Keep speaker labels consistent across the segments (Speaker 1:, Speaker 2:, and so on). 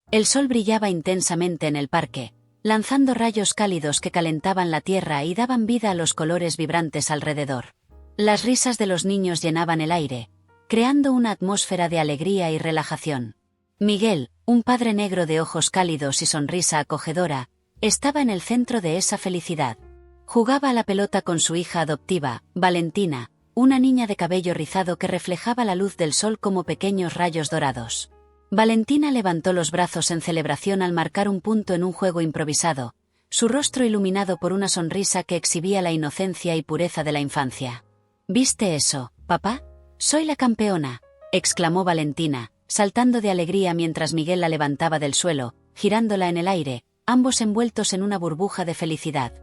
Speaker 1: El sol brillaba intensamente en el parque, lanzando rayos cálidos que calentaban la tierra y daban vida a los colores vibrantes alrededor. Las risas de los niños llenaban el aire, creando una atmósfera de alegría y relajación. Miguel, un padre negro de ojos cálidos y sonrisa acogedora, estaba en el centro de esa felicidad. Jugaba a la pelota con su hija adoptiva, Valentina, una niña de cabello rizado que reflejaba la luz del sol como pequeños rayos dorados. Valentina levantó los brazos en celebración al marcar un punto en un juego improvisado, su rostro iluminado por una sonrisa que exhibía la inocencia y pureza de la infancia. ¿Viste eso, papá? Soy la campeona, exclamó Valentina, saltando de alegría mientras Miguel la levantaba del suelo, girándola en el aire, ambos envueltos en una burbuja de felicidad.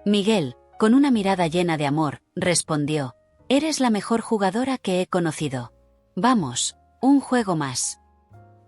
Speaker 1: Miguel, con una mirada llena de amor, respondió: «Eres la mejor jugadora que he conocido. Vamos, un juego más».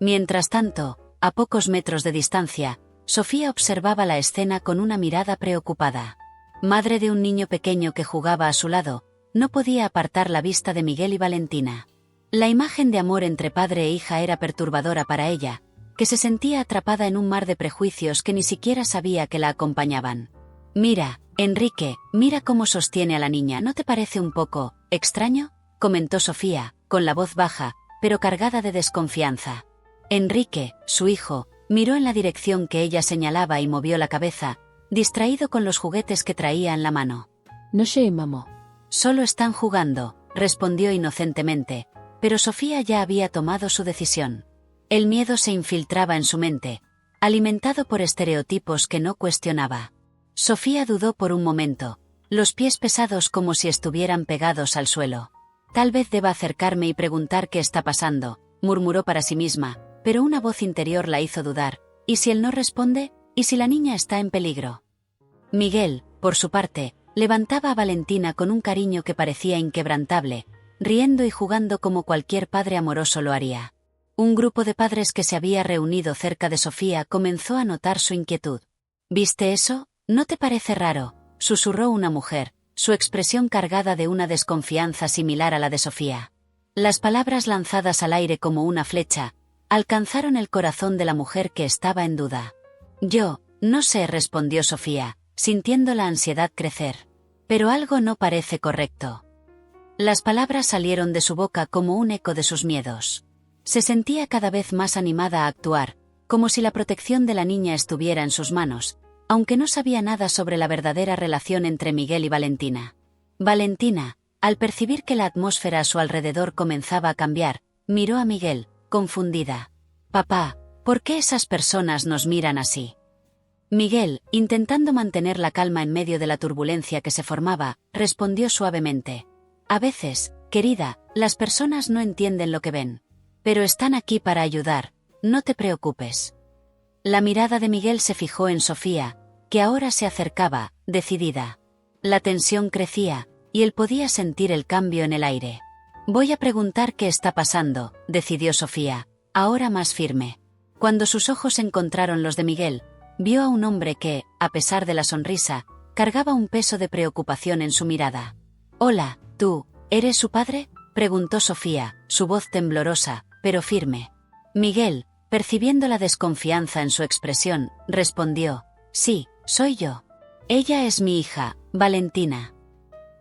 Speaker 1: Mientras tanto, a pocos metros de distancia, Sofía observaba la escena con una mirada preocupada. Madre de un niño pequeño que jugaba a su lado, no podía apartar la vista de Miguel y Valentina. La imagen de amor entre padre e hija era perturbadora para ella, que se sentía atrapada en un mar de prejuicios que ni siquiera sabía que la acompañaban. «Mira, Enrique, mira cómo sostiene a la niña, ¿no te parece un poco extraño?», comentó Sofía, con la voz baja, pero cargada de desconfianza. Enrique, su hijo, miró en la dirección que ella señalaba y movió la cabeza, distraído con los juguetes que traía en la mano.
Speaker 2: «No sé, mamá».
Speaker 1: «Solo están jugando», respondió inocentemente, pero Sofía ya había tomado su decisión. El miedo se infiltraba en su mente, alimentado por estereotipos que no cuestionaba. Sofía dudó por un momento, los pies pesados como si estuvieran pegados al suelo. «Tal vez deba acercarme y preguntar qué está pasando», murmuró para sí misma, pero una voz interior la hizo dudar. ¿Y si él no responde? ¿Y si la niña está en peligro? Miguel, por su parte, levantaba a Valentina con un cariño que parecía inquebrantable, riendo y jugando como cualquier padre amoroso lo haría. Un grupo de padres que se había reunido cerca de Sofía comenzó a notar su inquietud. «¿Viste eso? ¿No te parece raro?», susurró una mujer, su expresión cargada de una desconfianza similar a la de Sofía. Las palabras lanzadas al aire como una flecha alcanzaron el corazón de la mujer que estaba en duda. «Yo, no sé», respondió Sofía, sintiendo la ansiedad crecer. «Pero algo no parece correcto». Las palabras salieron de su boca como un eco de sus miedos. Se sentía cada vez más animada a actuar, como si la protección de la niña estuviera en sus manos, aunque no sabía nada sobre la verdadera relación entre Miguel y Valentina. Valentina, al percibir que la atmósfera a su alrededor comenzaba a cambiar, miró a Miguel, confundida. «Papá, ¿por qué esas personas nos miran así?». Miguel, intentando mantener la calma en medio de la turbulencia que se formaba, respondió suavemente: «A veces, querida, las personas no entienden lo que ven. Pero están aquí para ayudar, no te preocupes». La mirada de Miguel se fijó en Sofía, que ahora se acercaba, decidida. La tensión crecía, y él podía sentir el cambio en el aire. «Voy a preguntar qué está pasando», decidió Sofía, ahora más firme. Cuando sus ojos encontraron los de Miguel, vio a un hombre que, a pesar de la sonrisa, cargaba un peso de preocupación en su mirada. «Hola, ¿tú, eres su padre?», preguntó Sofía, su voz temblorosa, pero firme. Miguel, percibiendo la desconfianza en su expresión, respondió: «Sí, soy yo. Ella es mi hija, Valentina».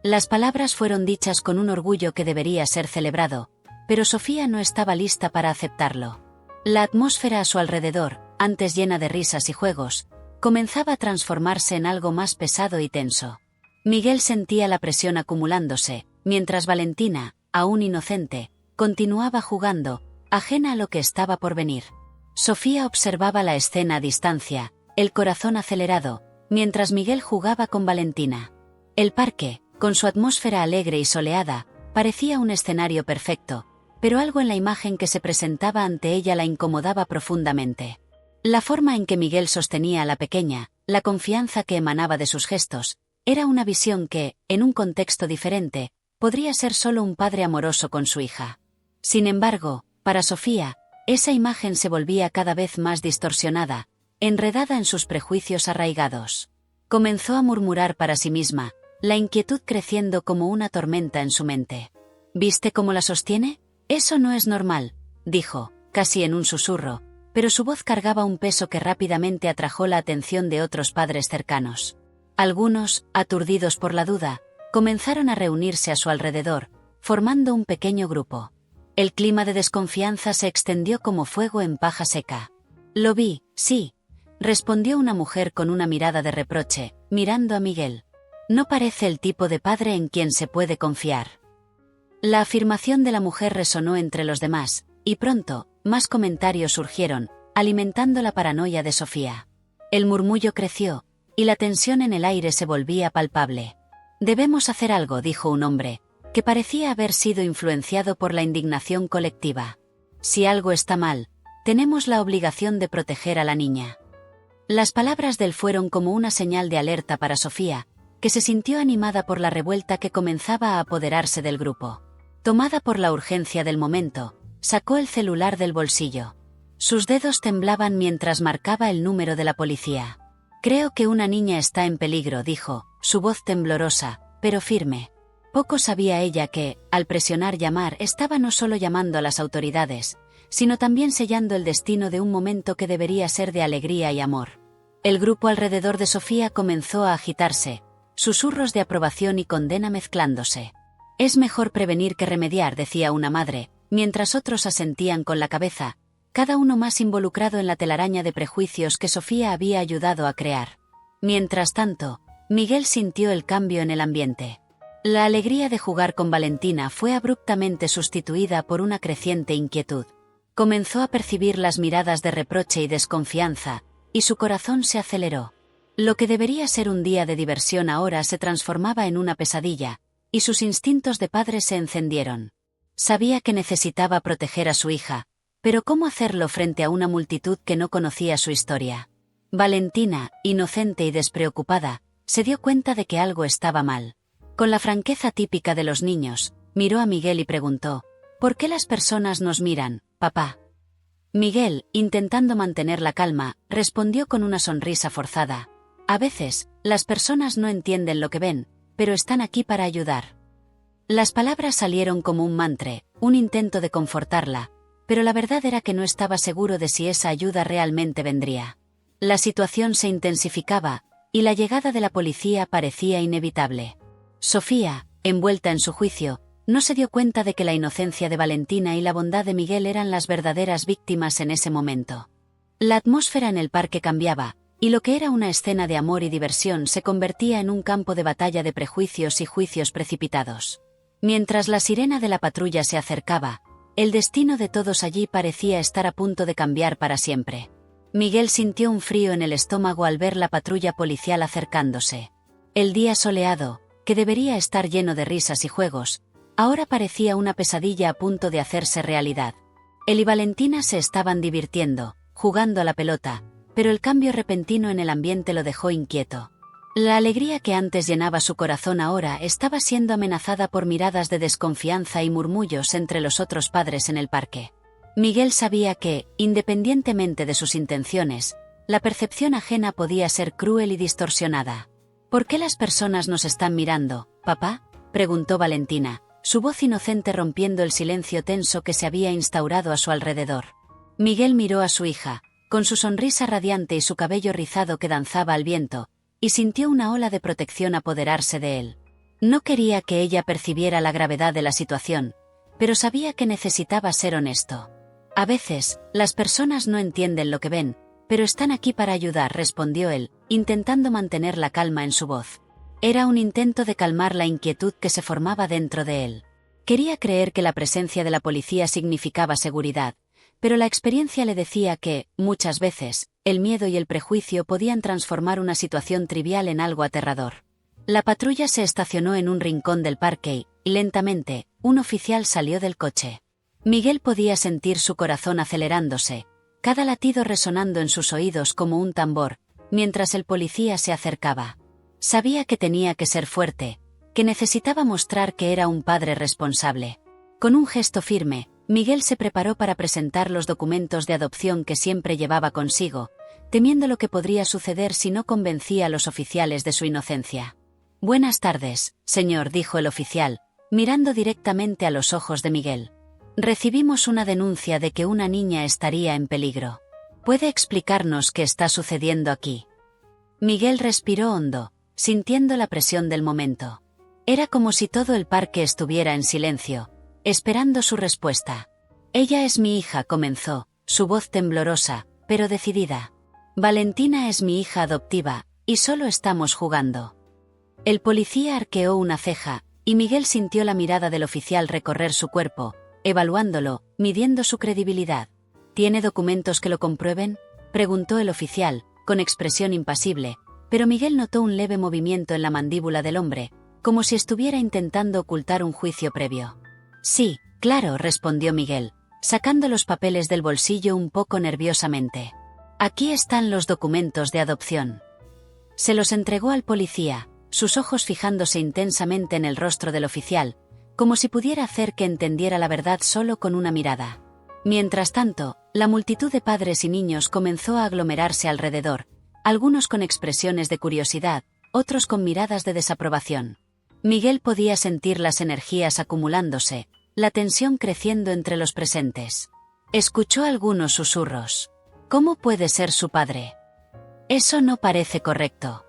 Speaker 1: Las palabras fueron dichas con un orgullo que debería ser celebrado, pero Sofía no estaba lista para aceptarlo. La atmósfera a su alrededor, antes llena de risas y juegos, comenzaba a transformarse en algo más pesado y tenso. Miguel sentía la presión acumulándose, mientras Valentina, aún inocente, continuaba jugando, ajena a lo que estaba por venir. Sofía observaba la escena a distancia, el corazón acelerado, mientras Miguel jugaba con Valentina. El parque, con su atmósfera alegre y soleada, parecía un escenario perfecto, pero algo en la imagen que se presentaba ante ella la incomodaba profundamente. La forma en que Miguel sostenía a la pequeña, la confianza que emanaba de sus gestos, era una visión que, en un contexto diferente, podría ser solo un padre amoroso con su hija. Sin embargo, para Sofía, esa imagen se volvía cada vez más distorsionada, enredada en sus prejuicios arraigados. Comenzó a murmurar para sí misma, la inquietud creciendo como una tormenta en su mente. «¿Viste cómo la sostiene? Eso no es normal», dijo, casi en un susurro, pero su voz cargaba un peso que rápidamente atrajo la atención de otros padres cercanos. Algunos, aturdidos por la duda, comenzaron a reunirse a su alrededor, formando un pequeño grupo. El clima de desconfianza se extendió como fuego en paja seca. «Lo vi, sí», respondió una mujer con una mirada de reproche, mirando a Miguel. «No parece el tipo de padre en quien se puede confiar». La afirmación de la mujer resonó entre los demás, y pronto, más comentarios surgieron, alimentando la paranoia de Sofía. El murmullo creció, y la tensión en el aire se volvía palpable. «Debemos hacer algo», dijo un hombre, que parecía haber sido influenciado por la indignación colectiva. «Si algo está mal, tenemos la obligación de proteger a la niña». Las palabras de él fueron como una señal de alerta para Sofía, que se sintió animada por la revuelta que comenzaba a apoderarse del grupo. Tomada por la urgencia del momento, sacó el celular del bolsillo. Sus dedos temblaban mientras marcaba el número de la policía. «Creo que una niña está en peligro», dijo, su voz temblorosa, pero firme. Poco sabía ella que, al presionar llamar, estaba no solo llamando a las autoridades, sino también sellando el destino de un momento que debería ser de alegría y amor. El grupo alrededor de Sofía comenzó a agitarse, susurros de aprobación y condena mezclándose. «Es mejor prevenir que remediar», decía una madre, mientras otros asentían con la cabeza, cada uno más involucrado en la telaraña de prejuicios que Sofía había ayudado a crear. Mientras tanto, Miguel sintió el cambio en el ambiente. La alegría de jugar con Valentina fue abruptamente sustituida por una creciente inquietud. Comenzó a percibir las miradas de reproche y desconfianza, y su corazón se aceleró. Lo que debería ser un día de diversión ahora se transformaba en una pesadilla, y sus instintos de padre se encendieron. Sabía que necesitaba proteger a su hija, pero ¿cómo hacerlo frente a una multitud que no conocía su historia? Valentina, inocente y despreocupada, se dio cuenta de que algo estaba mal. Con la franqueza típica de los niños, miró a Miguel y preguntó: «¿Por qué las personas nos miran, papá?». Miguel, intentando mantener la calma, respondió con una sonrisa forzada: «A veces, las personas no entienden lo que ven, pero están aquí para ayudar». Las palabras salieron como un mantra, un intento de confortarla, pero la verdad era que no estaba seguro de si esa ayuda realmente vendría. La situación se intensificaba, y la llegada de la policía parecía inevitable. Sofía, envuelta en su juicio, no se dio cuenta de que la inocencia de Valentina y la bondad de Miguel eran las verdaderas víctimas en ese momento. La atmósfera en el parque cambiaba, y lo que era una escena de amor y diversión se convertía en un campo de batalla de prejuicios y juicios precipitados. Mientras la sirena de la patrulla se acercaba, el destino de todos allí parecía estar a punto de cambiar para siempre. Miguel sintió un frío en el estómago al ver la patrulla policial acercándose. El día soleado, que debería estar lleno de risas y juegos, ahora parecía una pesadilla a punto de hacerse realidad. Él y Valentina se estaban divirtiendo, jugando a la pelota, pero el cambio repentino en el ambiente lo dejó inquieto. La alegría que antes llenaba su corazón ahora estaba siendo amenazada por miradas de desconfianza y murmullos entre los otros padres en el parque. Miguel sabía que, independientemente de sus intenciones, la percepción ajena podía ser cruel y distorsionada. «¿Por qué las personas nos están mirando, papá?», preguntó Valentina, su voz inocente rompiendo el silencio tenso que se había instaurado a su alrededor. Miguel miró a su hija, con su sonrisa radiante y su cabello rizado que danzaba al viento, y sintió una ola de protección apoderarse de él. No quería que ella percibiera la gravedad de la situación, pero sabía que necesitaba ser honesto. «A veces, las personas no entienden lo que ven, pero están aquí para ayudar», respondió él, intentando mantener la calma en su voz. Era un intento de calmar la inquietud que se formaba dentro de él. Quería creer que la presencia de la policía significaba seguridad, pero la experiencia le decía que, muchas veces, el miedo y el prejuicio podían transformar una situación trivial en algo aterrador. La patrulla se estacionó en un rincón del parque y, lentamente, un oficial salió del coche. Miguel podía sentir su corazón acelerándose, cada latido resonando en sus oídos como un tambor, mientras el policía se acercaba. Sabía que tenía que ser fuerte, que necesitaba mostrar que era un padre responsable. Con un gesto firme, Miguel se preparó para presentar los documentos de adopción que siempre llevaba consigo, temiendo lo que podría suceder si no convencía a los oficiales de su inocencia. «Buenas tardes, señor», dijo el oficial, mirando directamente a los ojos de Miguel. «Recibimos una denuncia de que una niña estaría en peligro». ¿Puede explicarnos qué está sucediendo aquí? Miguel respiró hondo, sintiendo la presión del momento. Era como si todo el parque estuviera en silencio, esperando su respuesta. Ella es mi hija, comenzó, su voz temblorosa, pero decidida. Valentina es mi hija adoptiva, y solo estamos jugando. El policía arqueó una ceja, y Miguel sintió la mirada del oficial recorrer su cuerpo, evaluándolo, midiendo su credibilidad. ¿Tiene documentos que lo comprueben?, preguntó el oficial, con expresión impasible, pero Miguel notó un leve movimiento en la mandíbula del hombre, como si estuviera intentando ocultar un juicio previo. Sí, claro, respondió Miguel, sacando los papeles del bolsillo un poco nerviosamente. Aquí están los documentos de adopción. Se los entregó al policía, sus ojos fijándose intensamente en el rostro del oficial, como si pudiera hacer que entendiera la verdad solo con una mirada. Mientras tanto, la multitud de padres y niños comenzó a aglomerarse alrededor, algunos con expresiones de curiosidad, otros con miradas de desaprobación. Miguel podía sentir las energías acumulándose, la tensión creciendo entre los presentes. Escuchó algunos susurros. ¿Cómo puede ser su padre? Eso no parece correcto.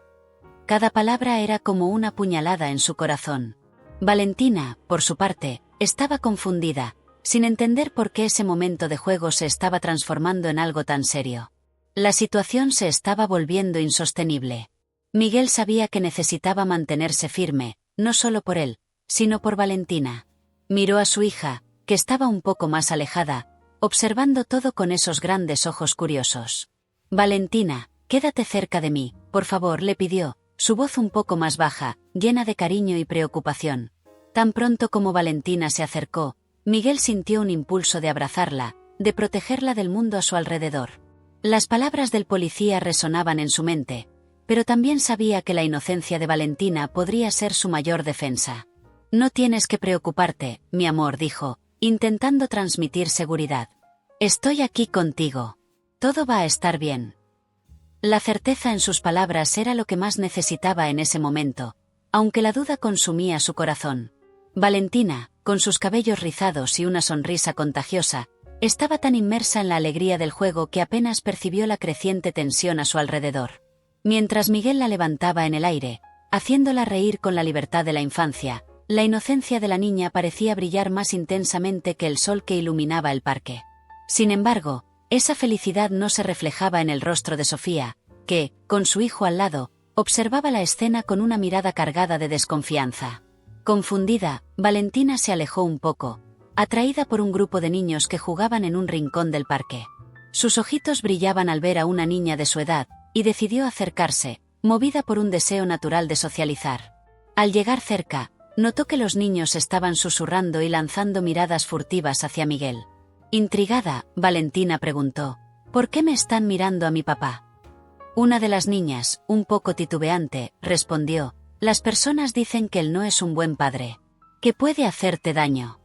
Speaker 1: Cada palabra era como una puñalada en su corazón. Valentina, por su parte, estaba confundida, sin entender por qué ese momento de juego se estaba transformando en algo tan serio. La situación se estaba volviendo insostenible. Miguel sabía que necesitaba mantenerse firme, no solo por él, sino por Valentina. Miró a su hija, que estaba un poco más alejada, observando todo con esos grandes ojos curiosos. Valentina, quédate cerca de mí, por favor, le pidió, su voz un poco más baja, llena de cariño y preocupación. Tan pronto como Valentina se acercó, Miguel sintió un impulso de abrazarla, de protegerla del mundo a su alrededor. Las palabras del policía resonaban en su mente, pero también sabía que la inocencia de Valentina podría ser su mayor defensa. No tienes que preocuparte, mi amor, dijo, intentando transmitir seguridad. Estoy aquí contigo. Todo va a estar bien. La certeza en sus palabras era lo que más necesitaba en ese momento, aunque la duda consumía su corazón. Valentina, con sus cabellos rizados y una sonrisa contagiosa, estaba tan inmersa en la alegría del juego que apenas percibió la creciente tensión a su alrededor. Mientras Miguel la levantaba en el aire, haciéndola reír con la libertad de la infancia, la inocencia de la niña parecía brillar más intensamente que el sol que iluminaba el parque. Sin embargo, esa felicidad no se reflejaba en el rostro de Sofía, que, con su hijo al lado, observaba la escena con una mirada cargada de desconfianza. Confundida, Valentina se alejó un poco, atraída por un grupo de niños que jugaban en un rincón del parque. Sus ojitos brillaban al ver a una niña de su edad, y decidió acercarse, movida por un deseo natural de socializar. Al llegar cerca, notó que los niños estaban susurrando y lanzando miradas furtivas hacia Miguel. Intrigada, Valentina preguntó, ¿por qué me están mirando a mi papá? Una de las niñas, un poco titubeante, respondió, las personas dicen que él no es un buen padre, que puede hacerte daño.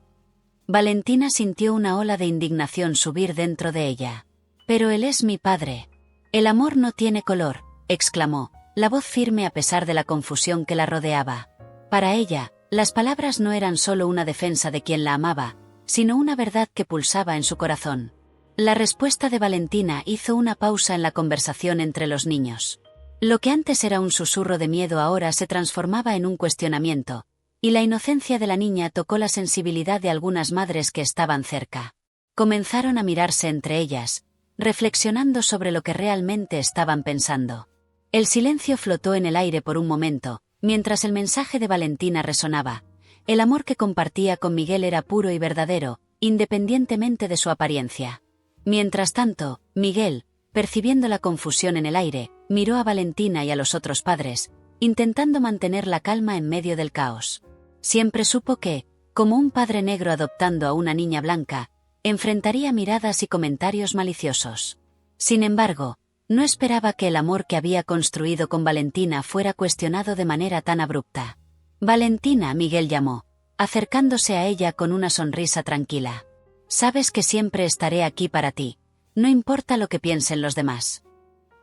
Speaker 1: Valentina sintió una ola de indignación subir dentro de ella. Pero él es mi padre. El amor no tiene color, exclamó, la voz firme a pesar de la confusión que la rodeaba. Para ella, las palabras no eran solo una defensa de quien la amaba, sino una verdad que pulsaba en su corazón. La respuesta de Valentina hizo una pausa en la conversación entre los niños. Lo que antes era un susurro de miedo ahora se transformaba en un cuestionamiento, y la inocencia de la niña tocó la sensibilidad de algunas madres que estaban cerca. Comenzaron a mirarse entre ellas, reflexionando sobre lo que realmente estaban pensando. El silencio flotó en el aire por un momento, mientras el mensaje de Valentina resonaba. El amor que compartía con Miguel era puro y verdadero, independientemente de su apariencia. Mientras tanto, Miguel, percibiendo la confusión en el aire, miró a Valentina y a los otros padres, intentando mantener la calma en medio del caos. Siempre supo que, como un padre negro adoptando a una niña blanca, enfrentaría miradas y comentarios maliciosos. Sin embargo, no esperaba que el amor que había construido con Valentina fuera cuestionado de manera tan abrupta. Valentina, Miguel llamó, acercándose a ella con una sonrisa tranquila. Sabes que siempre estaré aquí para ti, no importa lo que piensen los demás.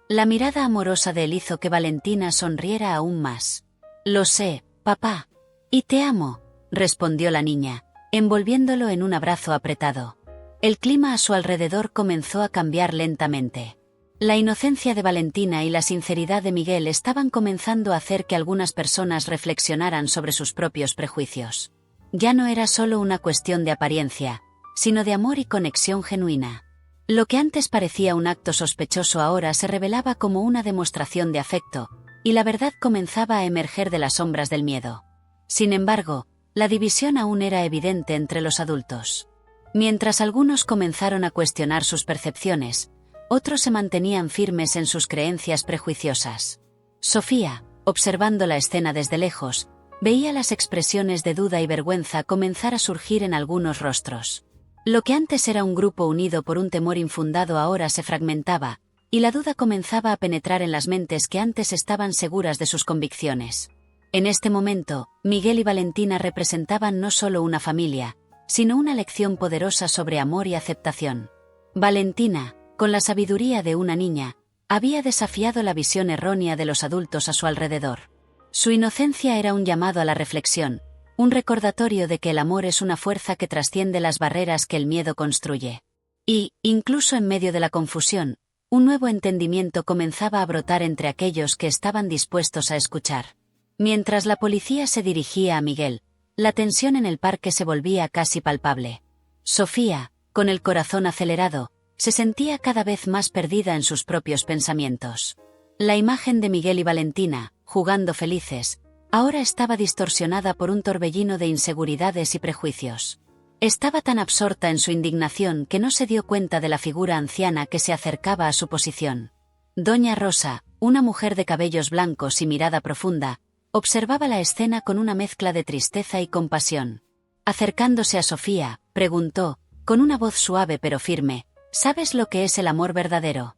Speaker 1: La mirada amorosa de él hizo que Valentina sonriera aún más. Lo sé, papá. Y te amo, respondió la niña, envolviéndolo en un abrazo apretado. El clima a su alrededor comenzó a cambiar lentamente. La inocencia de Valentina y la sinceridad de Miguel estaban comenzando a hacer que algunas personas reflexionaran sobre sus propios prejuicios. Ya no era solo una cuestión de apariencia, sino de amor y conexión genuina. Lo que antes parecía un acto sospechoso ahora se revelaba como una demostración de afecto, y la verdad comenzaba a emerger de las sombras del miedo. Sin embargo, la división aún era evidente entre los adultos. Mientras algunos comenzaron a cuestionar sus percepciones, otros se mantenían firmes en sus creencias prejuiciosas. Sofía, observando la escena desde lejos, veía las expresiones de duda y vergüenza comenzar a surgir en algunos rostros. Lo que antes era un grupo unido por un temor infundado ahora se fragmentaba, y la duda comenzaba a penetrar en las mentes que antes estaban seguras de sus convicciones. En este momento, Miguel y Valentina representaban no solo una familia, sino una lección poderosa sobre amor y aceptación. Valentina, con la sabiduría de una niña, había desafiado la visión errónea de los adultos a su alrededor. Su inocencia era un llamado a la reflexión, un recordatorio de que el amor es una fuerza que trasciende las barreras que el miedo construye. Y, incluso en medio de la confusión, un nuevo entendimiento comenzaba a brotar entre aquellos que estaban dispuestos a escuchar. Mientras la policía se dirigía a Miguel, la tensión en el parque se volvía casi palpable. Sofía, con el corazón acelerado, se sentía cada vez más perdida en sus propios pensamientos. La imagen de Miguel y Valentina, jugando felices, ahora estaba distorsionada por un torbellino de inseguridades y prejuicios. Estaba tan absorta en su indignación que no se dio cuenta de la figura anciana que se acercaba a su posición. Doña Rosa, una mujer de cabellos blancos y mirada profunda, observaba la escena con una mezcla de tristeza y compasión. Acercándose a Sofía, preguntó, con una voz suave pero firme, ¿sabes lo que es el amor verdadero?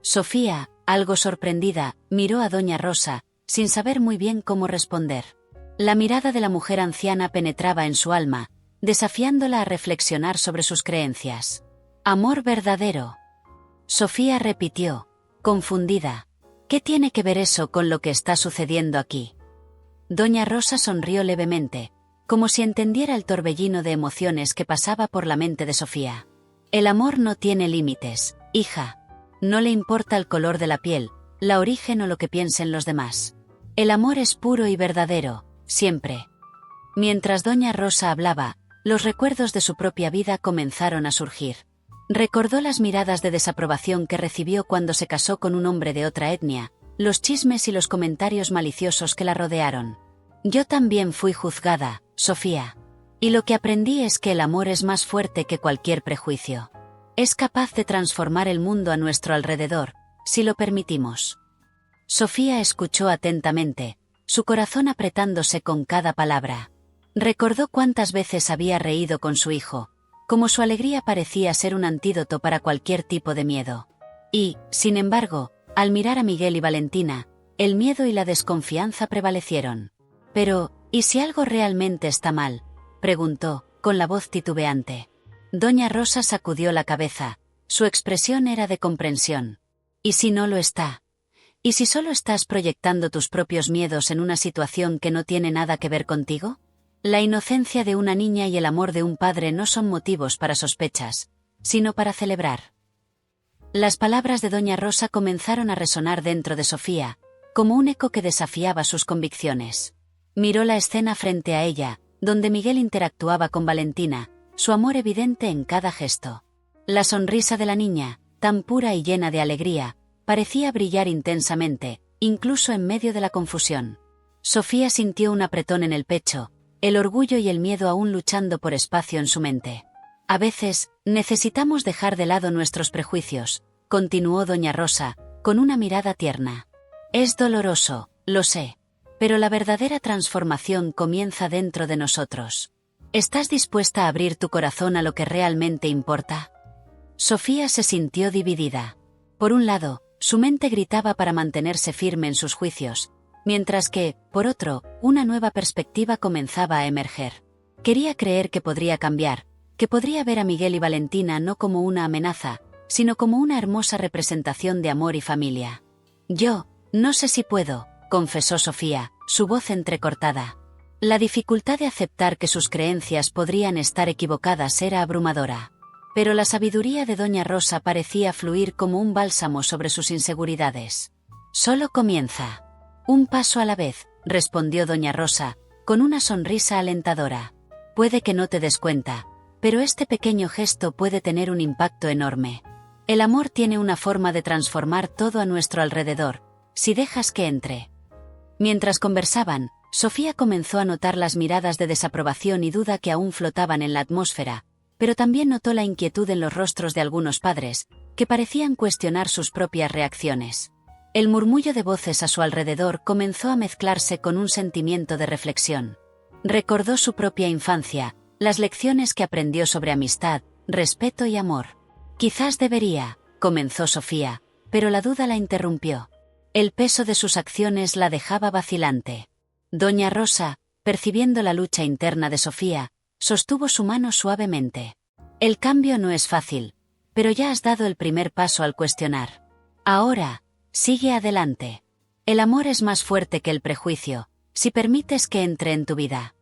Speaker 1: Sofía, algo sorprendida, miró a Doña Rosa, sin saber muy bien cómo responder. La mirada de la mujer anciana penetraba en su alma, desafiándola a reflexionar sobre sus creencias. Amor verdadero. Sofía repitió, confundida. ¿Qué tiene que ver eso con lo que está sucediendo aquí? Doña Rosa sonrió levemente, como si entendiera el torbellino de emociones que pasaba por la mente de Sofía. El amor no tiene límites, hija. No le importa el color de la piel, la origen o lo que piensen los demás. El amor es puro y verdadero, siempre. Mientras Doña Rosa hablaba, los recuerdos de su propia vida comenzaron a surgir. Recordó las miradas de desaprobación que recibió cuando se casó con un hombre de otra etnia, los chismes y los comentarios maliciosos que la rodearon. Yo también fui juzgada, Sofía. Y lo que aprendí es que el amor es más fuerte que cualquier prejuicio. Es capaz de transformar el mundo a nuestro alrededor, si lo permitimos. Sofía escuchó atentamente, su corazón apretándose con cada palabra. Recordó cuántas veces había reído con su hijo, como su alegría parecía ser un antídoto para cualquier tipo de miedo. Y, sin embargo, al mirar a Miguel y Valentina, el miedo y la desconfianza prevalecieron. Pero, ¿y si algo realmente está mal?, preguntó, con la voz titubeante. Doña Rosa sacudió la cabeza, su expresión era de comprensión. ¿Y si no lo está? ¿Y si solo estás proyectando tus propios miedos en una situación que no tiene nada que ver contigo? La inocencia de una niña y el amor de un padre no son motivos para sospechas, sino para celebrar. Las palabras de Doña Rosa comenzaron a resonar dentro de Sofía, como un eco que desafiaba sus convicciones. Miró la escena frente a ella, donde Miguel interactuaba con Valentina, su amor evidente en cada gesto. La sonrisa de la niña, tan pura y llena de alegría, parecía brillar intensamente, incluso en medio de la confusión. Sofía sintió un apretón en el pecho, el orgullo y el miedo aún luchando por espacio en su mente. A veces, necesitamos dejar de lado nuestros prejuicios, continuó Doña Rosa, con una mirada tierna. Es doloroso, lo sé. Pero la verdadera transformación comienza dentro de nosotros. ¿Estás dispuesta a abrir tu corazón a lo que realmente importa? Sofía se sintió dividida. Por un lado, su mente gritaba para mantenerse firme en sus juicios, mientras que, por otro, una nueva perspectiva comenzaba a emerger. Quería creer que podría cambiar, que podría ver a Miguel y Valentina no como una amenaza, sino como una hermosa representación de amor y familia. Yo, no sé si puedo, confesó Sofía, su voz entrecortada. La dificultad de aceptar que sus creencias podrían estar equivocadas era abrumadora. Pero la sabiduría de doña Rosa parecía fluir como un bálsamo sobre sus inseguridades. Solo comienza. Un paso a la vez, respondió doña Rosa, con una sonrisa alentadora. Puede que no te des cuenta, pero este pequeño gesto puede tener un impacto enorme. El amor tiene una forma de transformar todo a nuestro alrededor, si dejas que entre. Mientras conversaban, Sofía comenzó a notar las miradas de desaprobación y duda que aún flotaban en la atmósfera, pero también notó la inquietud en los rostros de algunos padres, que parecían cuestionar sus propias reacciones. El murmullo de voces a su alrededor comenzó a mezclarse con un sentimiento de reflexión. Recordó su propia infancia, las lecciones que aprendió sobre amistad, respeto y amor. Quizás debería, comenzó Sofía, pero la duda la interrumpió. El peso de sus acciones la dejaba vacilante. Doña Rosa, percibiendo la lucha interna de Sofía, sostuvo su mano suavemente. El cambio no es fácil, pero ya has dado el primer paso al cuestionar. Ahora, sigue adelante. El amor es más fuerte que el prejuicio, si permites que entre en tu vida.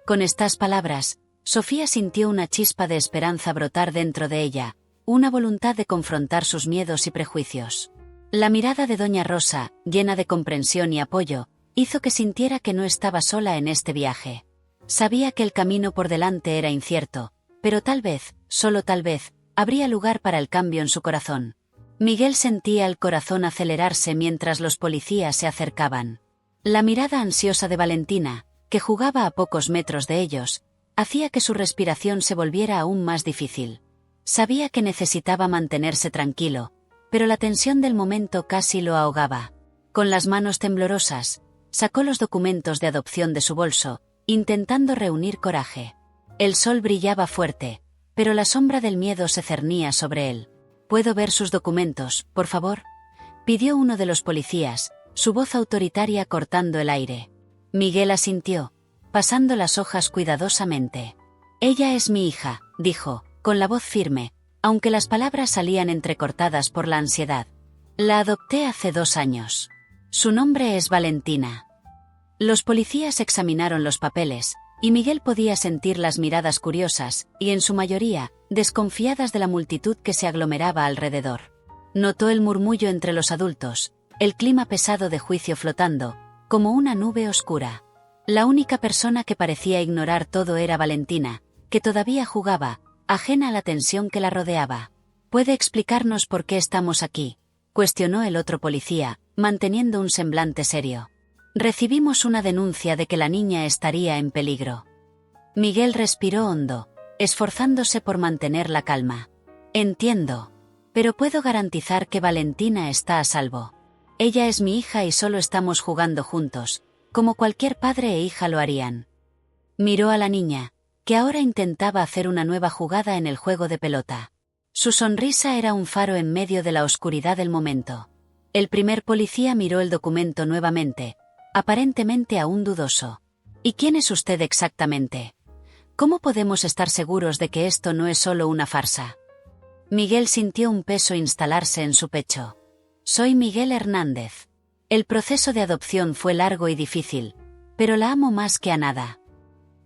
Speaker 1: Con estas palabras, Sofía sintió una chispa de esperanza brotar dentro de ella, una voluntad de confrontar sus miedos y prejuicios. La mirada de doña Rosa, llena de comprensión y apoyo, hizo que sintiera que no estaba sola en este viaje. Sabía que el camino por delante era incierto, pero tal vez, solo tal vez, habría lugar para el cambio en su corazón. Miguel sentía el corazón acelerarse mientras los policías se acercaban. La mirada ansiosa de Valentina, que jugaba a pocos metros de ellos, hacía que su respiración se volviera aún más difícil. Sabía que necesitaba mantenerse tranquilo, pero la tensión del momento casi lo ahogaba. Con las manos temblorosas, sacó los documentos de adopción de su bolso, intentando reunir coraje. El sol brillaba fuerte, pero la sombra del miedo se cernía sobre él. ¿Puedo ver sus documentos, por favor?, pidió uno de los policías, su voz autoritaria cortando el aire. Miguel asintió, pasando las hojas cuidadosamente. Ella es mi hija, dijo, con la voz firme, aunque las palabras salían entrecortadas por la ansiedad. La adopté hace 2 años. Su nombre es Valentina. Los policías examinaron los papeles, y Miguel podía sentir las miradas curiosas, y en su mayoría, desconfiadas de la multitud que se aglomeraba alrededor. Notó el murmullo entre los adultos, el clima pesado de juicio flotando, como una nube oscura. La única persona que parecía ignorar todo era Valentina, que todavía jugaba, ajena a la tensión que la rodeaba. ¿Puede explicarnos por qué estamos aquí?, cuestionó el otro policía, manteniendo un semblante serio. Recibimos una denuncia de que la niña estaría en peligro. Miguel respiró hondo, esforzándose por mantener la calma. Entiendo. Pero puedo garantizar que Valentina está a salvo. Ella es mi hija y solo estamos jugando juntos, como cualquier padre e hija lo harían. Miró a la niña, que ahora intentaba hacer una nueva jugada en el juego de pelota. Su sonrisa era un faro en medio de la oscuridad del momento. El primer policía miró el documento nuevamente, aparentemente aún dudoso. ¿Y quién es usted exactamente? ¿Cómo podemos estar seguros de que esto no es solo una farsa? Miguel sintió un peso instalarse en su pecho. Soy Miguel Hernández. El proceso de adopción fue largo y difícil, pero la amo más que a nada.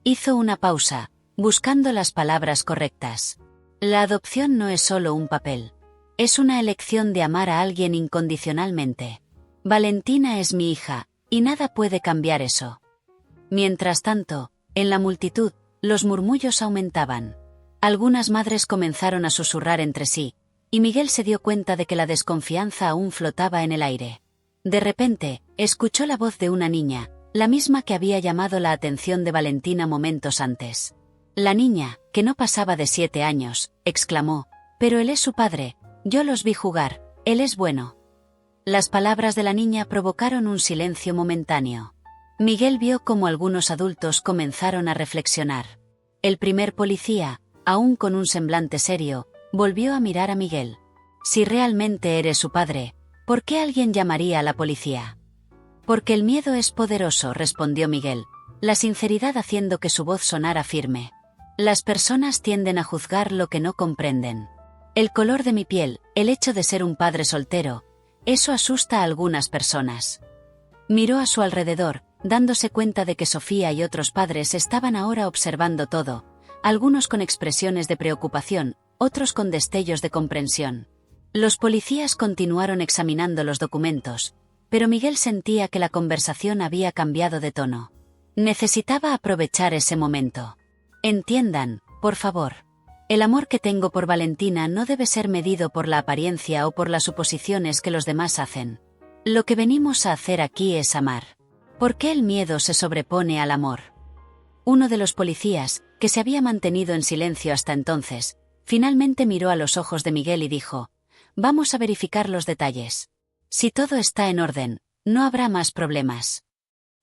Speaker 1: Hizo una pausa, buscando las palabras correctas. La adopción no es solo un papel. Es una elección de amar a alguien incondicionalmente. Valentina es mi hija, y nada puede cambiar eso. Mientras tanto, en la multitud, los murmullos aumentaban. Algunas madres comenzaron a susurrar entre sí, y Miguel se dio cuenta de que la desconfianza aún flotaba en el aire. De repente, escuchó la voz de una niña, la misma que había llamado la atención de Valentina momentos antes. La niña, que no pasaba de 7 años, exclamó, «Pero él es su padre, yo los vi jugar, él es bueno». Las palabras de la niña provocaron un silencio momentáneo. Miguel vio cómo algunos adultos comenzaron a reflexionar. El primer policía, aún con un semblante serio, volvió a mirar a Miguel. «Si realmente eres su padre, ¿por qué alguien llamaría a la policía?» «Porque el miedo es poderoso», respondió Miguel, la sinceridad haciendo que su voz sonara firme. «Las personas tienden a juzgar lo que no comprenden. El color de mi piel, el hecho de ser un padre soltero, eso asusta a algunas personas». Miró a su alrededor, dándose cuenta de que Sofía y otros padres estaban ahora observando todo, algunos con expresiones de preocupación, otros con destellos de comprensión. Los policías continuaron examinando los documentos, pero Miguel sentía que la conversación había cambiado de tono. Necesitaba aprovechar ese momento. Entiendan, por favor. El amor que tengo por Valentina no debe ser medido por la apariencia o por las suposiciones que los demás hacen. Lo que venimos a hacer aquí es amar. ¿Por qué el miedo se sobrepone al amor? Uno de los policías, que se había mantenido en silencio hasta entonces, finalmente miró a los ojos de Miguel y dijo: «Vamos a verificar los detalles. Si todo está en orden, no habrá más problemas».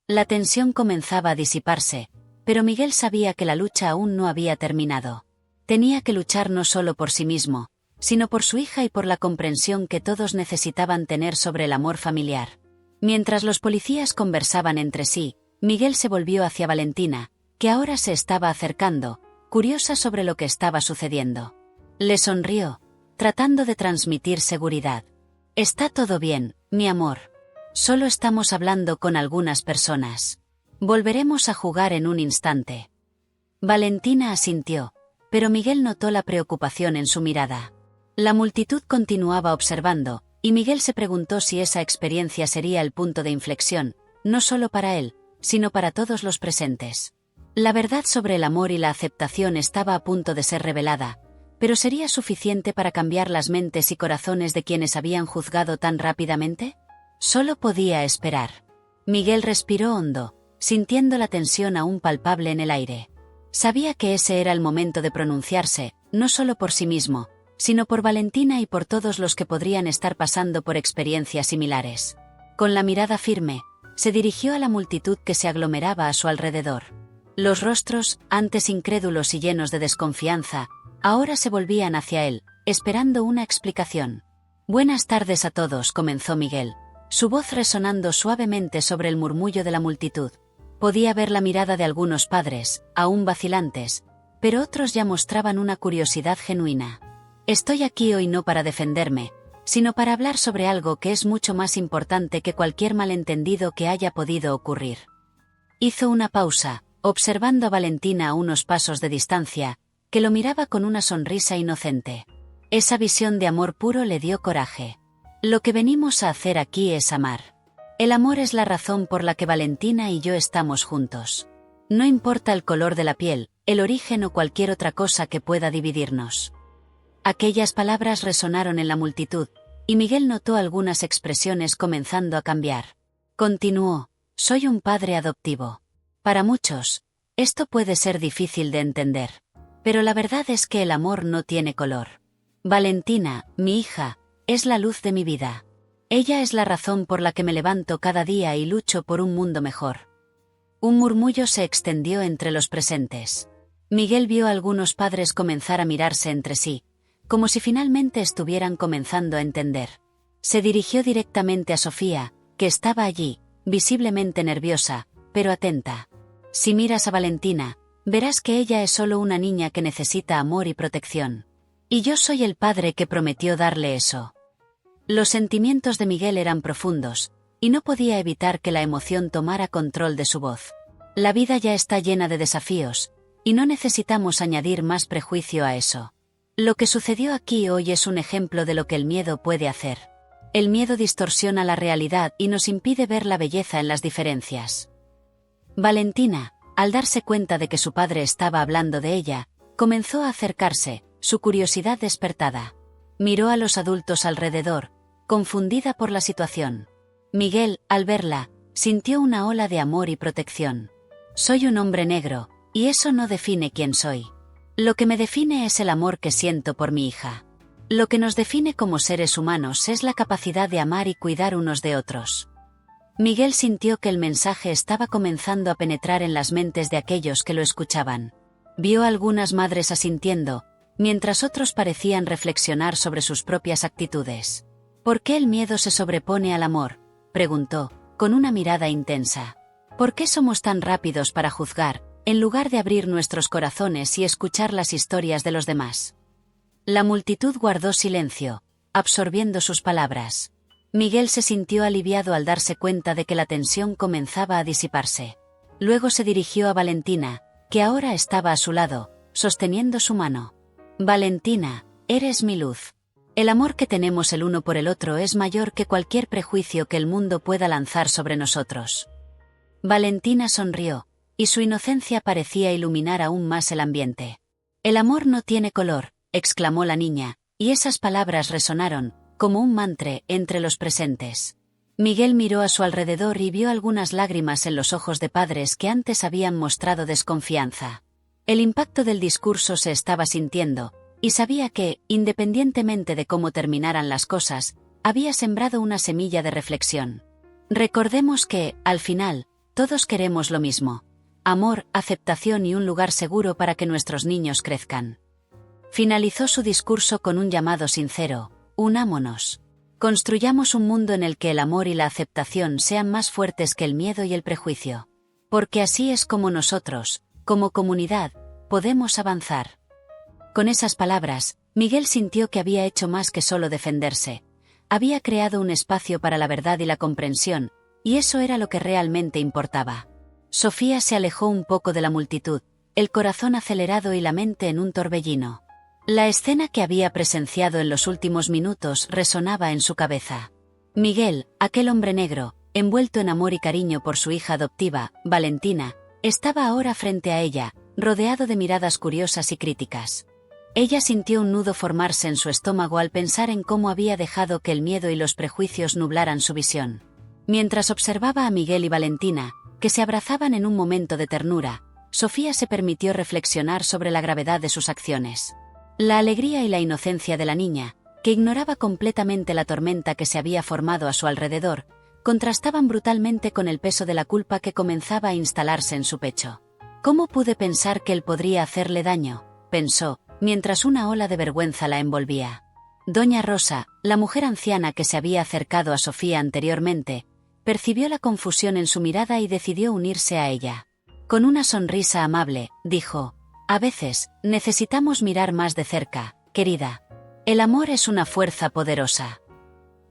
Speaker 1: La tensión comenzaba a disiparse, pero Miguel sabía que la lucha aún no había terminado. Tenía que luchar no solo por sí mismo, sino por su hija y por la comprensión que todos necesitaban tener sobre el amor familiar. Mientras los policías conversaban entre sí, Miguel se volvió hacia Valentina, que ahora se estaba acercando, curiosa sobre lo que estaba sucediendo. Le sonrió, tratando de transmitir seguridad. «Está todo bien, mi amor. Solo estamos hablando con algunas personas. Volveremos a jugar en un instante». Valentina asintió, pero Miguel notó la preocupación en su mirada. La multitud continuaba observando, y Miguel se preguntó si esa experiencia sería el punto de inflexión, no solo para él, sino para todos los presentes. La verdad sobre el amor y la aceptación estaba a punto de ser revelada, pero ¿sería suficiente para cambiar las mentes y corazones de quienes habían juzgado tan rápidamente? Solo podía esperar. Miguel respiró hondo, sintiendo la tensión aún palpable en el aire. Sabía que ese era el momento de pronunciarse, no solo por sí mismo, sino por Valentina y por todos los que podrían estar pasando por experiencias similares. Con la mirada firme, se dirigió a la multitud que se aglomeraba a su alrededor. Los rostros, antes incrédulos y llenos de desconfianza, ahora se volvían hacia él, esperando una explicación. «Buenas tardes a todos», comenzó Miguel, su voz resonando suavemente sobre el murmullo de la multitud. Podía ver la mirada de algunos padres, aún vacilantes, pero otros ya mostraban una curiosidad genuina. «Estoy aquí hoy no para defenderme, sino para hablar sobre algo que es mucho más importante que cualquier malentendido que haya podido ocurrir». Hizo una pausa, observando a Valentina a unos pasos de distancia, que lo miraba con una sonrisa inocente. Esa visión de amor puro le dio coraje. «Lo que venimos a hacer aquí es amar. El amor es la razón por la que Valentina y yo estamos juntos. No importa el color de la piel, el origen o cualquier otra cosa que pueda dividirnos». Aquellas palabras resonaron en la multitud, y Miguel notó algunas expresiones comenzando a cambiar. Continuó: «Soy un padre adoptivo. Para muchos, esto puede ser difícil de entender. Pero la verdad es que el amor no tiene color. Valentina, mi hija, es la luz de mi vida. Ella es la razón por la que me levanto cada día y lucho por un mundo mejor». Un murmullo se extendió entre los presentes. Miguel vio a algunos padres comenzar a mirarse entre sí, como si finalmente estuvieran comenzando a entender. Se dirigió directamente a Sofía, que estaba allí, visiblemente nerviosa, pero atenta. «Si miras a Valentina, verás que ella es solo una niña que necesita amor y protección. Y yo soy el padre que prometió darle eso». Los sentimientos de Miguel eran profundos, y no podía evitar que la emoción tomara control de su voz. La vida ya está llena de desafíos, y no necesitamos añadir más prejuicio a eso. Lo que sucedió aquí hoy es un ejemplo de lo que el miedo puede hacer. El miedo distorsiona la realidad y nos impide ver la belleza en las diferencias. Valentina, al darse cuenta de que su padre estaba hablando de ella, comenzó a acercarse, su curiosidad despertada. Miró a los adultos alrededor, confundida por la situación. Miguel, al verla, sintió una ola de amor y protección. «Soy un hombre negro, y eso no define quién soy. Lo que me define es el amor que siento por mi hija. Lo que nos define como seres humanos es la capacidad de amar y cuidar unos de otros». Miguel sintió que el mensaje estaba comenzando a penetrar en las mentes de aquellos que lo escuchaban. Vio a algunas madres asintiendo, mientras otros parecían reflexionar sobre sus propias actitudes. «¿Por qué el miedo se sobrepone al amor?», preguntó, con una mirada intensa. «¿Por qué somos tan rápidos para juzgar, en lugar de abrir nuestros corazones y escuchar las historias de los demás?». La multitud guardó silencio, absorbiendo sus palabras. Miguel se sintió aliviado al darse cuenta de que la tensión comenzaba a disiparse. Luego se dirigió a Valentina, que ahora estaba a su lado, sosteniendo su mano. Valentina, eres mi luz. El amor que tenemos el uno por el otro es mayor que cualquier prejuicio que el mundo pueda lanzar sobre nosotros. Valentina sonrió, y su inocencia parecía iluminar aún más el ambiente. El amor no tiene color, exclamó la niña, y esas palabras resonaron, como un mantra, entre los presentes. Miguel miró a su alrededor y vio algunas lágrimas en los ojos de padres que antes habían mostrado desconfianza. El impacto del discurso se estaba sintiendo, y sabía que, independientemente de cómo terminaran las cosas, había sembrado una semilla de reflexión. Recordemos que, al final, todos queremos lo mismo: amor, aceptación y un lugar seguro para que nuestros niños crezcan. Finalizó su discurso con un llamado sincero: unámonos. Construyamos un mundo en el que el amor y la aceptación sean más fuertes que el miedo y el prejuicio. Porque así es como nosotros, como comunidad, podemos avanzar. Con esas palabras, Miguel sintió que había hecho más que solo defenderse. Había creado un espacio para la verdad y la comprensión, y eso era lo que realmente importaba. Sofía se alejó un poco de la multitud, el corazón acelerado y la mente en un torbellino. La escena que había presenciado en los últimos minutos resonaba en su cabeza. Miguel, aquel hombre negro, envuelto en amor y cariño por su hija adoptiva, Valentina, estaba ahora frente a ella, rodeado de miradas curiosas y críticas. Ella sintió un nudo formarse en su estómago al pensar en cómo había dejado que el miedo y los prejuicios nublaran su visión. Mientras observaba a Miguel y Valentina, que se abrazaban en un momento de ternura, Sofía se permitió reflexionar sobre la gravedad de sus acciones. La alegría y la inocencia de la niña, que ignoraba completamente la tormenta que se había formado a su alrededor, contrastaban brutalmente con el peso de la culpa que comenzaba a instalarse en su pecho. ¿Cómo pude pensar que él podría hacerle daño?, pensó, mientras una ola de vergüenza la envolvía. Doña Rosa, la mujer anciana que se había acercado a Sofía anteriormente, percibió la confusión en su mirada y decidió unirse a ella. Con una sonrisa amable, dijo: a veces, necesitamos mirar más de cerca, querida. El amor es una fuerza poderosa.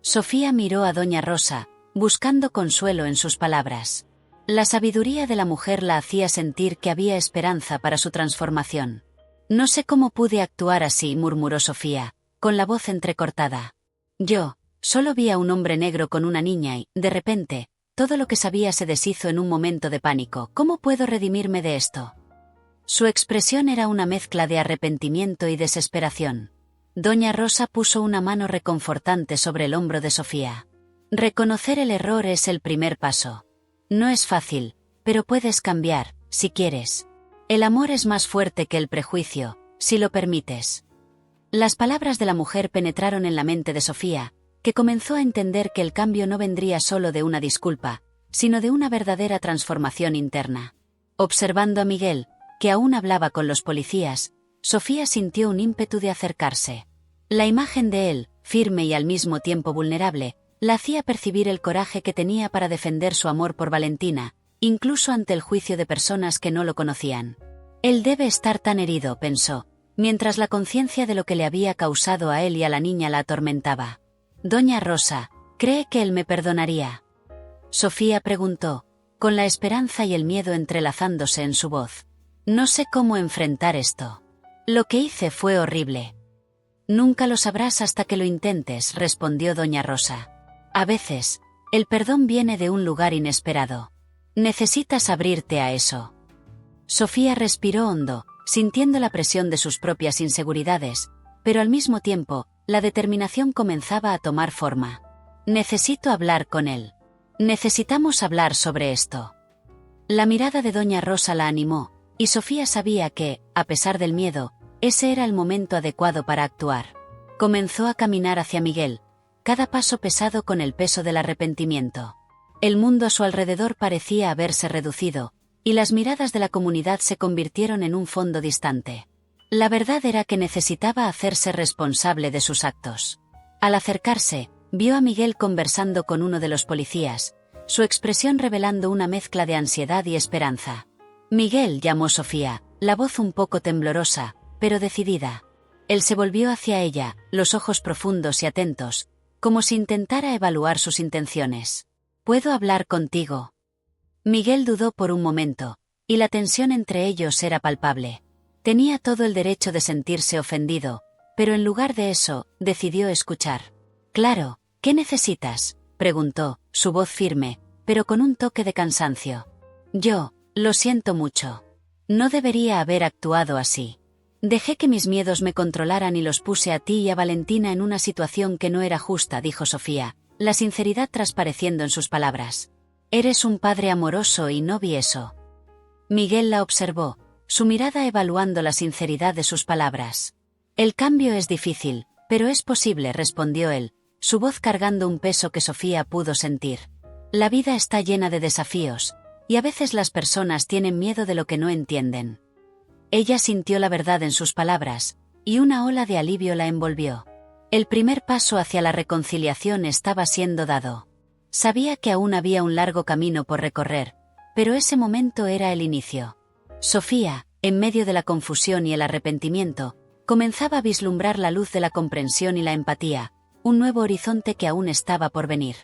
Speaker 1: Sofía miró a Doña Rosa, buscando consuelo en sus palabras. La sabiduría de la mujer la hacía sentir que había esperanza para su transformación. No sé cómo pude actuar así, murmuró Sofía, con la voz entrecortada. Yo, solo vi a un hombre negro con una niña y, de repente, todo lo que sabía se deshizo en un momento de pánico. ¿Cómo puedo redimirme de esto? Su expresión era una mezcla de arrepentimiento y desesperación. Doña Rosa puso una mano reconfortante sobre el hombro de Sofía. Reconocer el error es el primer paso. No es fácil, pero puedes cambiar, si quieres. El amor es más fuerte que el prejuicio, si lo permites. Las palabras de la mujer penetraron en la mente de Sofía, que comenzó a entender que el cambio no vendría solo de una disculpa, sino de una verdadera transformación interna. Observando a Miguel, que aún hablaba con los policías, Sofía sintió un ímpetu de acercarse. La imagen de él, firme y al mismo tiempo vulnerable, la hacía percibir el coraje que tenía para defender su amor por Valentina, incluso ante el juicio de personas que no lo conocían. Él debe estar tan herido, pensó, mientras la conciencia de lo que le había causado a él y a la niña la atormentaba. Doña Rosa, ¿cree que él me perdonaría?, Sofía preguntó, con la esperanza y el miedo entrelazándose en su voz. No sé cómo enfrentar esto. Lo que hice fue horrible. Nunca lo sabrás hasta que lo intentes, respondió Doña Rosa. A veces, el perdón viene de un lugar inesperado. Necesitas abrirte a eso. Sofía respiró hondo, sintiendo la presión de sus propias inseguridades, pero al mismo tiempo, la determinación comenzaba a tomar forma. Necesito hablar con él. Necesitamos hablar sobre esto. La mirada de Doña Rosa la animó, y Sofía sabía que, a pesar del miedo, ese era el momento adecuado para actuar. Comenzó a caminar hacia Miguel, cada paso pesado con el peso del arrepentimiento. El mundo a su alrededor parecía haberse reducido, y las miradas de la comunidad se convirtieron en un fondo distante. La verdad era que necesitaba hacerse responsable de sus actos. Al acercarse, vio a Miguel conversando con uno de los policías, su expresión revelando una mezcla de ansiedad y esperanza. Miguel, llamó Sofía, la voz un poco temblorosa, pero decidida. Él se volvió hacia ella, los ojos profundos y atentos, como si intentara evaluar sus intenciones. ¿Puedo hablar contigo? Miguel dudó por un momento, y la tensión entre ellos era palpable. Tenía todo el derecho de sentirse ofendido, pero en lugar de eso, decidió escuchar. «Claro, ¿qué necesitas?», preguntó, su voz firme, pero con un toque de cansancio. «Yo, lo siento mucho. No debería haber actuado así. Dejé que mis miedos me controlaran y los puse a ti y a Valentina en una situación que no era justa», dijo Sofía, la sinceridad transpareciendo en sus palabras. «Eres un padre amoroso y no vi eso». Miguel la observó, su mirada evaluando la sinceridad de sus palabras. «El cambio es difícil, pero es posible», respondió él, su voz cargando un peso que Sofía pudo sentir. «La vida está llena de desafíos, y a veces las personas tienen miedo de lo que no entienden». Ella sintió la verdad en sus palabras, y una ola de alivio la envolvió. El primer paso hacia la reconciliación estaba siendo dado. Sabía que aún había un largo camino por recorrer, pero ese momento era el inicio. Sofía, en medio de la confusión y el arrepentimiento, comenzaba a vislumbrar la luz de la comprensión y la empatía, un nuevo horizonte que aún estaba por venir.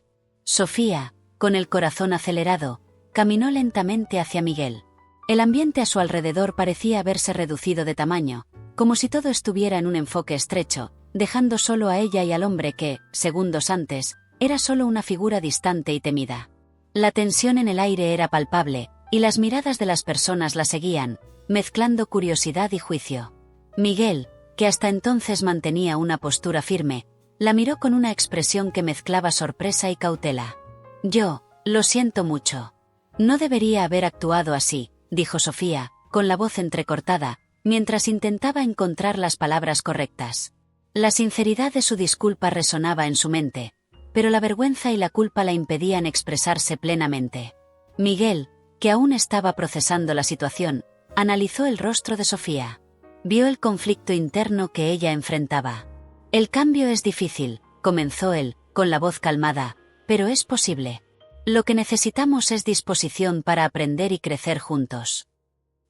Speaker 1: Sofía, con el corazón acelerado, caminó lentamente hacia Miguel. El ambiente a su alrededor parecía haberse reducido de tamaño, como si todo estuviera en un enfoque estrecho, dejando solo a ella y al hombre que, segundos antes, era solo una figura distante y temida. La tensión en el aire era palpable, y las miradas de las personas la seguían, mezclando curiosidad y juicio. Miguel, que hasta entonces mantenía una postura firme, la miró con una expresión que mezclaba sorpresa y cautela. «Yo, lo siento mucho. No debería haber actuado así», dijo Sofía, con la voz entrecortada, mientras intentaba encontrar las palabras correctas. La sinceridad de su disculpa resonaba en su mente, pero la vergüenza y la culpa la impedían expresarse plenamente. Miguel, que aún estaba procesando la situación, analizó el rostro de Sofía. Vio el conflicto interno que ella enfrentaba. «El cambio es difícil», comenzó él, con la voz calmada, «pero es posible. Lo que necesitamos es disposición para aprender y crecer juntos».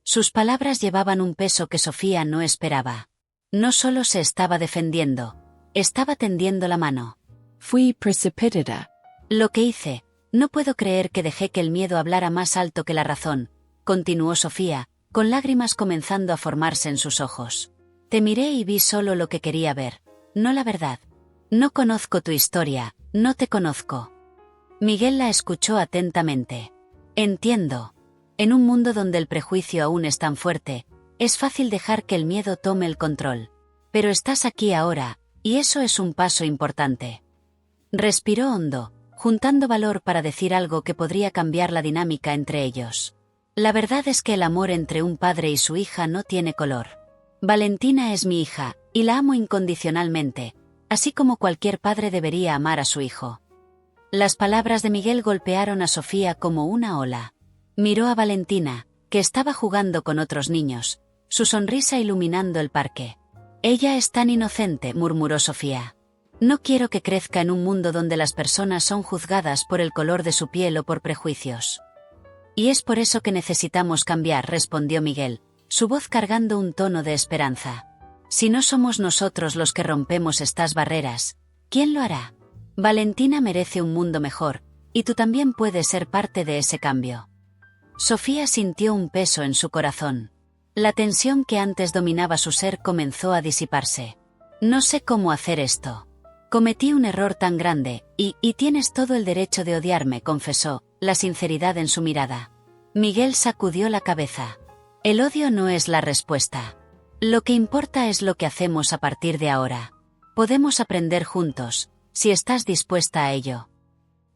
Speaker 1: Sus palabras llevaban un peso que Sofía no esperaba. No solo se estaba defendiendo, estaba tendiendo la mano.
Speaker 2: «Fui precipitada.
Speaker 1: Lo que hice, no puedo creer que dejé que el miedo hablara más alto que la razón», continuó Sofía, con lágrimas comenzando a formarse en sus ojos. «Te miré y vi solo lo que quería ver, no la verdad. No conozco tu historia, no te conozco». Miguel la escuchó atentamente. «Entiendo. En un mundo donde el prejuicio aún es tan fuerte, es fácil dejar que el miedo tome el control. Pero estás aquí ahora, y eso es un paso importante». Respiró hondo, juntando valor para decir algo que podría cambiar la dinámica entre ellos. «La verdad es que el amor entre un padre y su hija no tiene color. Valentina es mi hija, y la amo incondicionalmente, así como cualquier padre debería amar a su hijo». Las palabras de Miguel golpearon a Sofía como una ola. Miró a Valentina, que estaba jugando con otros niños, su sonrisa iluminando el parque. «Ella es tan inocente», murmuró Sofía. «No quiero que crezca en un mundo donde las personas son juzgadas por el color de su piel o por prejuicios». «Y es por eso que necesitamos cambiar», respondió Miguel, su voz cargando un tono de esperanza. «Si no somos nosotros los que rompemos estas barreras, ¿quién lo hará? Valentina merece un mundo mejor, y tú también puedes ser parte de ese cambio». Sofía sintió un peso en su corazón. La tensión que antes dominaba su ser comenzó a disiparse. «No sé cómo hacer esto. Cometí un error tan grande, y tienes todo el derecho de odiarme», confesó, la sinceridad en su mirada. Miguel sacudió la cabeza. «El odio no es la respuesta. Lo que importa es lo que hacemos a partir de ahora. Podemos aprender juntos, si estás dispuesta a ello».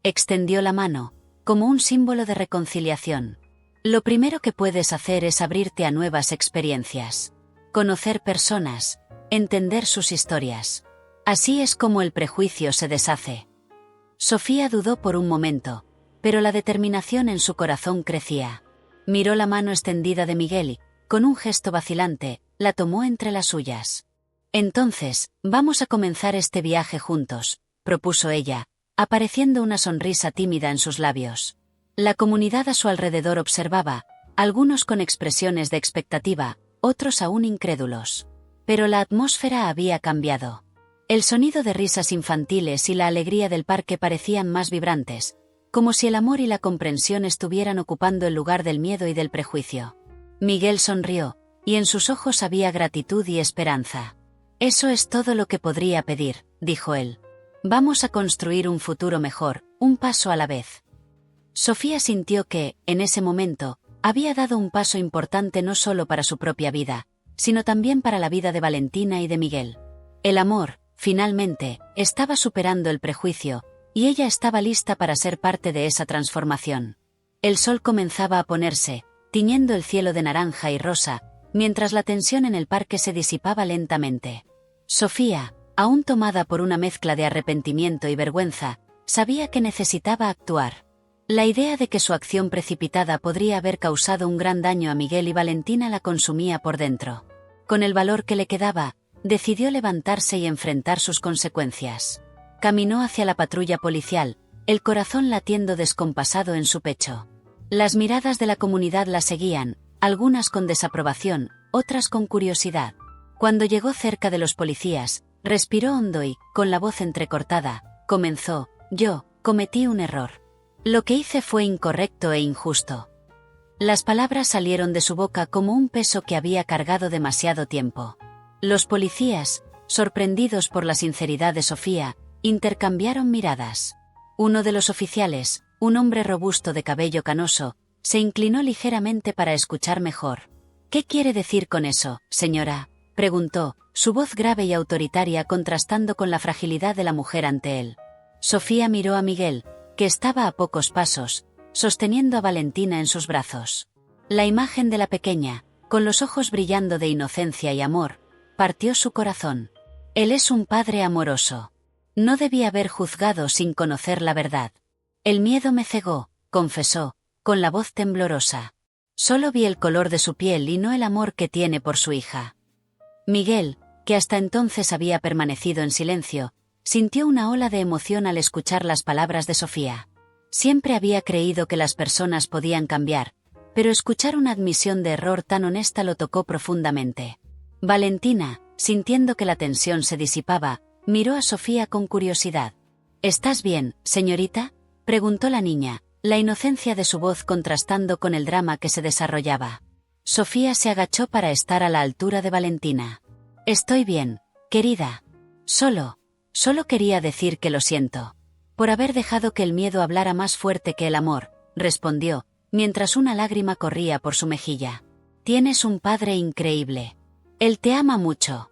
Speaker 1: Extendió la mano, como un símbolo de reconciliación. «Lo primero que puedes hacer es abrirte a nuevas experiencias. Conocer personas, entender sus historias. Así es como el prejuicio se deshace». Sofía dudó por un momento, pero la determinación en su corazón crecía. Miró la mano extendida de Miguel y, con un gesto vacilante, la tomó entre las suyas. «Entonces, vamos a comenzar este viaje juntos», propuso ella, apareciendo una sonrisa tímida en sus labios. La comunidad a su alrededor observaba, algunos con expresiones de expectativa, otros aún incrédulos. Pero la atmósfera había cambiado. El sonido de risas infantiles y la alegría del parque parecían más vibrantes, como si el amor y la comprensión estuvieran ocupando el lugar del miedo y del prejuicio. Miguel sonrió, y en sus ojos había gratitud y esperanza. Eso es todo lo que podría pedir, dijo él. Vamos a construir un futuro mejor, un paso a la vez. Sofía sintió que, en ese momento, había dado un paso importante no solo para su propia vida, sino también para la vida de Valentina y de Miguel. El amor, finalmente, estaba superando el prejuicio, y ella estaba lista para ser parte de esa transformación. El sol comenzaba a ponerse, tiñendo el cielo de naranja y rosa, mientras la tensión en el parque se disipaba lentamente. Sofía, aún tomada por una mezcla de arrepentimiento y vergüenza, sabía que necesitaba actuar. La idea de que su acción precipitada podría haber causado un gran daño a Miguel y Valentina la consumía por dentro. Con el valor que le quedaba, decidió levantarse y enfrentar sus consecuencias. Caminó hacia la patrulla policial, el corazón latiendo descompasado en su pecho. Las miradas de la comunidad la seguían, algunas con desaprobación, otras con curiosidad. Cuando llegó cerca de los policías, respiró hondo y, con la voz entrecortada, comenzó: yo cometí un error. Lo que hice fue incorrecto e injusto. Las palabras salieron de su boca como un peso que había cargado demasiado tiempo. Los policías, sorprendidos por la sinceridad de Sofía, intercambiaron miradas. Uno de los oficiales, un hombre robusto de cabello canoso, se inclinó ligeramente para escuchar mejor. ¿Qué quiere decir con eso, señora?, preguntó, su voz grave y autoritaria contrastando con la fragilidad de la mujer ante él. Sofía miró a Miguel, que estaba a pocos pasos, sosteniendo a Valentina en sus brazos. La imagen de la pequeña, con los ojos brillando de inocencia y amor, partió su corazón. Él es un padre amoroso. No debía haber juzgado sin conocer la verdad. El miedo me cegó, confesó, con la voz temblorosa. Solo vi el color de su piel y no el amor que tiene por su hija. Miguel, que hasta entonces había permanecido en silencio, sintió una ola de emoción al escuchar las palabras de Sofía. Siempre había creído que las personas podían cambiar, pero escuchar una admisión de error tan honesta lo tocó profundamente. Valentina, sintiendo que la tensión se disipaba, miró a Sofía con curiosidad. ¿Estás bien, señorita?, preguntó la niña, la inocencia de su voz contrastando con el drama que se desarrollaba. Sofía se agachó para estar a la altura de Valentina. Estoy bien, querida. Solo quería decir que lo siento. Por haber dejado que el miedo hablara más fuerte que el amor, respondió, mientras una lágrima corría por su mejilla. Tienes un padre increíble. Él te ama mucho.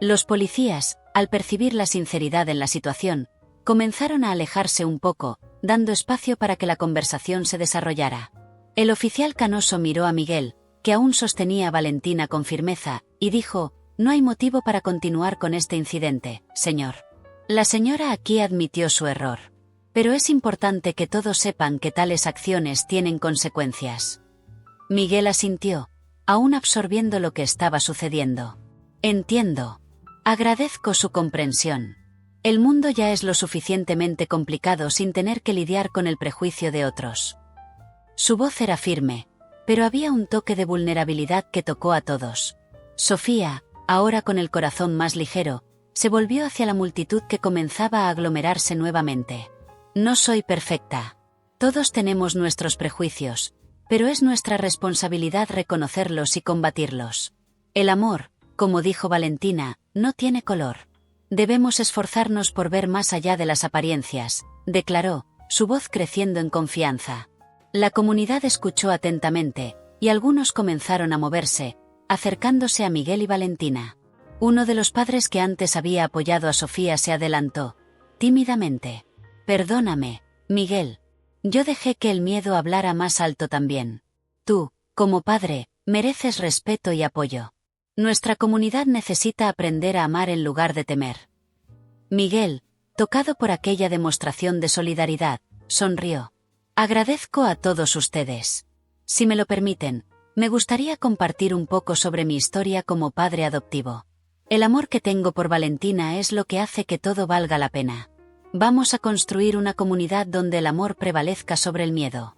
Speaker 1: Los policías, al percibir la sinceridad en la situación, comenzaron a alejarse un poco, dando espacio para que la conversación se desarrollara. El oficial canoso miró a Miguel, que aún sostenía a Valentina con firmeza, y dijo: no hay motivo para continuar con este incidente, señor. La señora aquí admitió su error. Pero es importante que todos sepan que tales acciones tienen consecuencias. Miguel asintió, aún absorbiendo lo que estaba sucediendo. Entiendo. Agradezco su comprensión. El mundo ya es lo suficientemente complicado sin tener que lidiar con el prejuicio de otros. Su voz era firme, pero había un toque de vulnerabilidad que tocó a todos. Sofía, ahora con el corazón más ligero, se volvió hacia la multitud que comenzaba a aglomerarse nuevamente. No soy perfecta. Todos tenemos nuestros prejuicios, pero es nuestra responsabilidad reconocerlos y combatirlos. El amor, como dijo Valentina, no tiene color. Debemos esforzarnos por ver más allá de las apariencias, declaró, su voz creciendo en confianza. La comunidad escuchó atentamente, y algunos comenzaron a moverse, acercándose a Miguel y Valentina. Uno de los padres que antes había apoyado a Sofía se adelantó, tímidamente. Perdóname, Miguel. Yo dejé que el miedo hablara más alto también. Tú, como padre, mereces respeto y apoyo. Nuestra comunidad necesita aprender a amar en lugar de temer. Miguel, tocado por aquella demostración de solidaridad, sonrió. Agradezco a todos ustedes. Si me lo permiten, me gustaría compartir un poco sobre mi historia como padre adoptivo. El amor que tengo por Valentina es lo que hace que todo valga la pena. Vamos a construir una comunidad donde el amor prevalezca sobre el miedo.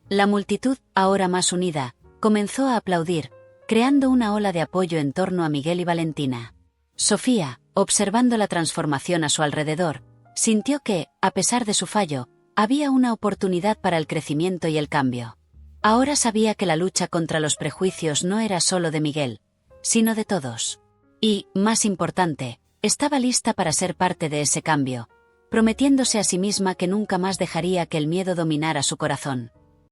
Speaker 1: La multitud, ahora más unida, comenzó a aplaudir, creando una ola de apoyo en torno a Miguel y Valentina. Sofía, observando la transformación a su alrededor, sintió que, a pesar de su fallo, había una oportunidad para el crecimiento y el cambio. Ahora sabía que la lucha contra los prejuicios no era solo de Miguel, sino de todos. Y, más importante, estaba lista para ser parte de ese cambio, prometiéndose a sí misma que nunca más dejaría que el miedo dominara su corazón.